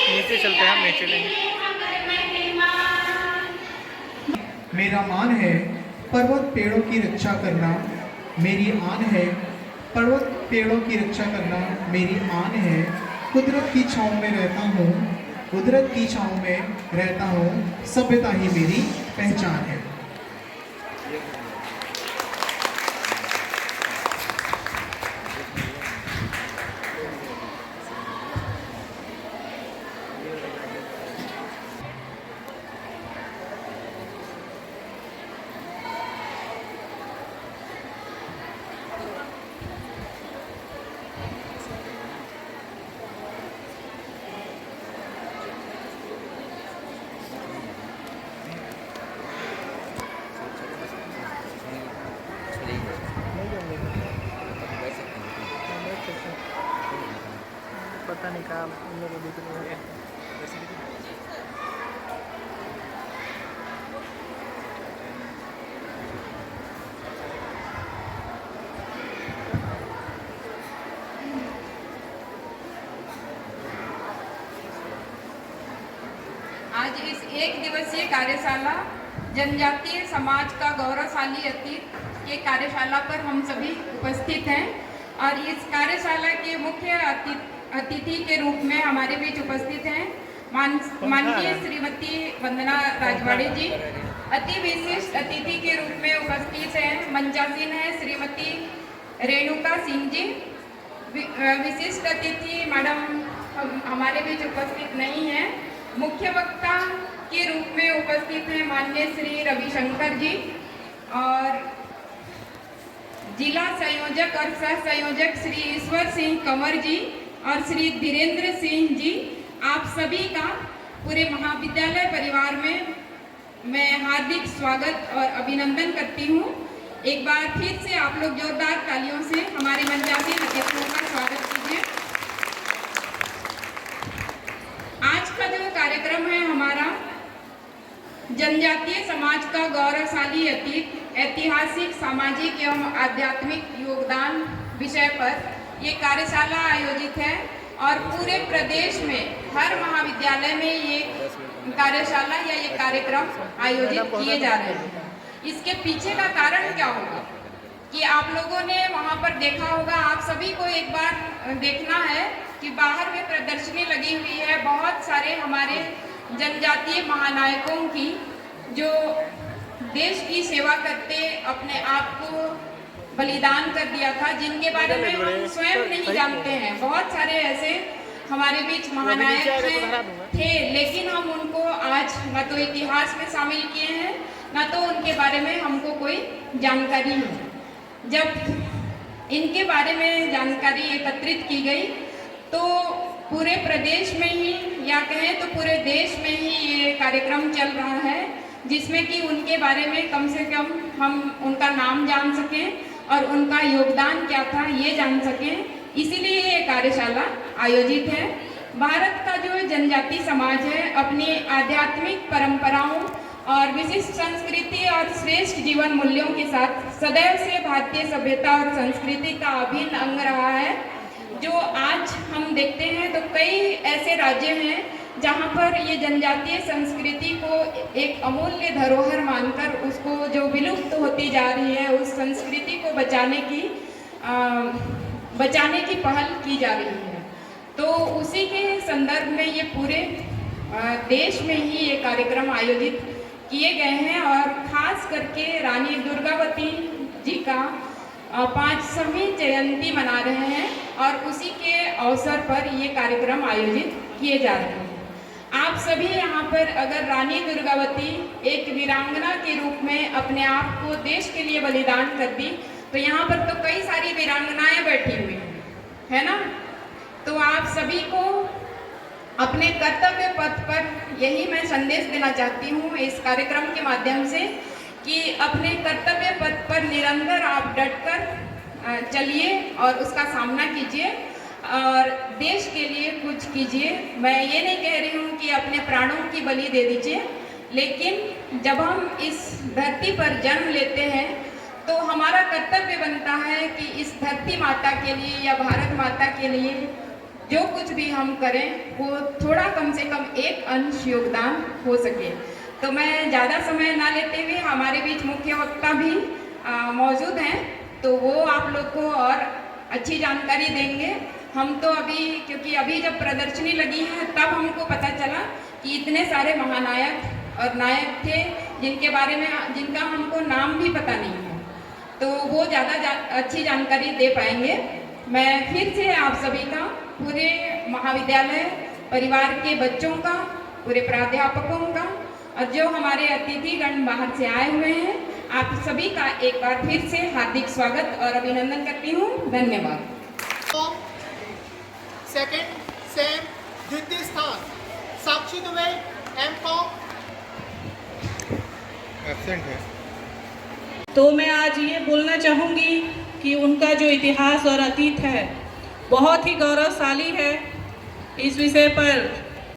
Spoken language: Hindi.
नीचे चलते हैं, हम नीचे लेंगे। मेरा मान है पर्वत पेड़ों की रक्षा करना, मेरी आन है पर्वत पेड़ों की रक्षा करना मेरी आन है। कुदरत की छाँव में रहता हूँ, कुदरत की छाँव में रहता हूँ, सभ्यता ही मेरी पहचान है। पता नहीं कहाँ उन लोगों को दिख रहा है। आज इस एक दिवसीय कार्यशाला जनजातीय समाज का गौरवशाली अतीत के कार्यशाला पर हम सभी उपस्थित हैं और इस कार्यशाला के मुख्य अतिथि के रूप में हमारे बीच उपस्थित हैं माननीय श्रीमती वंदना राजवाड़े जी। अति विशिष्ट अतिथि के रूप में उपस्थित हैं मंचासीन है श्रीमती रेणुका सिंह जी। विशिष्ट अतिथि मैडम हमारे बीच उपस्थित नहीं है। मुख्य वक्ता के रूप में उपस्थित हैं माननीय श्री रविशंकर जी और जिला संयोजक और सह संयोजक श्री ईश्वर सिंह कंवर जी और श्री धीरेन्द्र सिंह जी। आप सभी का पूरे महाविद्यालय परिवार में मैं हार्दिक स्वागत और अभिनंदन करती हूँ। एक बार फिर से आप लोग जोरदार तालियों से हमारे मंचासीन अतिथियों का स्वागत कीजिए। आज का जो कार्यक्रम है हमारा जनजातीय समाज का गौरवशाली अतीत, ऐतिहासिक, सामाजिक एवं आध्यात्मिक योगदान विषय पर ये कार्यशाला आयोजित है और पूरे प्रदेश में हर महाविद्यालय में ये कार्यशाला या ये कार्यक्रम आयोजित किए जा रहे हैं। इसके पीछे का कारण क्या होगा कि आप लोगों ने वहाँ पर देखा होगा, आप सभी को एक बार देखना है कि बाहर में प्रदर्शनी लगी हुई है बहुत सारे हमारे जनजातीय महानायकों की जो देश की सेवा करते अपने आप को बलिदान कर दिया था, जिनके बारे में हम स्वयं नहीं जानते हैं। बहुत सारे ऐसे हमारे बीच महानायक थे, लेकिन हम उनको आज न तो इतिहास में शामिल किए हैं न तो उनके बारे में हमको कोई जानकारी है। जब इनके बारे में जानकारी एकत्रित की गई तो पूरे प्रदेश में ही या कहें तो पूरे देश में ही ये कार्यक्रम चल रहा है, जिसमें कि उनके बारे में कम से कम हम उनका नाम जान सकें और उनका योगदान क्या था ये जान सकें। इसीलिए ये कार्यशाला आयोजित है। भारत का जो जनजाति समाज है अपनी आध्यात्मिक परंपराओं और विशिष्ट संस्कृति और श्रेष्ठ जीवन मूल्यों के साथ सदैव से भारतीय सभ्यता और संस्कृति का अभिन्न अंग रहा है। जो आज हम देखते हैं तो कई ऐसे राज्य हैं जहाँ पर ये जनजातीय संस्कृति को एक अमूल्य धरोहर मानकर उसको जो विलुप्त होती जा रही है उस संस्कृति को बचाने की पहल की जा रही है। तो उसी के संदर्भ में ये पूरे देश में ही ये कार्यक्रम आयोजित किए गए हैं और खास करके रानी दुर्गावती जी का 5वीं जयंती मना रहे हैं और उसी के अवसर पर ये कार्यक्रम आयोजित किए जा रहे हैं। आप सभी यहाँ पर अगर रानी दुर्गावती एक वीरांगना के रूप में अपने आप को देश के लिए बलिदान कर दी, तो यहाँ पर तो कई सारी वीरांगनाएं बैठी हुई हैं, है ना। तो आप सभी को अपने कर्तव्य पथ पर यही मैं संदेश देना चाहती हूँ इस कार्यक्रम के माध्यम से कि अपने कर्तव्य पथ पर निरंतर आप डटकर चलिए और उसका सामना कीजिए और देश के लिए कुछ कीजिए। मैं ये नहीं कह रही हूँ कि अपने प्राणों की बलि दे दीजिए, लेकिन जब हम इस धरती पर जन्म लेते हैं तो हमारा कर्तव्य बनता है कि इस धरती माता के लिए या भारत माता के लिए जो कुछ भी हम करें वो थोड़ा कम से कम एक अंश योगदान हो सके। तो मैं ज़्यादा समय ना लेते हुए, हमारे बीच मुख्य वक्ता भी मौजूद हैं, तो वो आप लोग को और अच्छी जानकारी देंगे। हम तो अभी, क्योंकि अभी जब प्रदर्शनी लगी है तब हमको पता चला कि इतने सारे महानायक और नायक थे जिनके बारे में, जिनका हमको नाम भी पता नहीं है, तो वो ज़्यादा अच्छी जानकारी दे पाएंगे। मैं फिर से आप सभी का, पूरे महाविद्यालय परिवार के बच्चों का, पूरे प्राध्यापकों का और जो हमारे अतिथिगण बाहर से आए हुए हैं, आप सभी का एक बार फिर से हार्दिक स्वागत और अभिनंदन करती हूँ। धन्यवाद। सेकंड सेम द्वितीय स्थान साक्षी दुबे M.Com एब्सेंट है। तो मैं आज ये बोलना चाहूँगी कि उनका जो इतिहास और अतीत है बहुत ही गौरवशाली है। इस विषय पर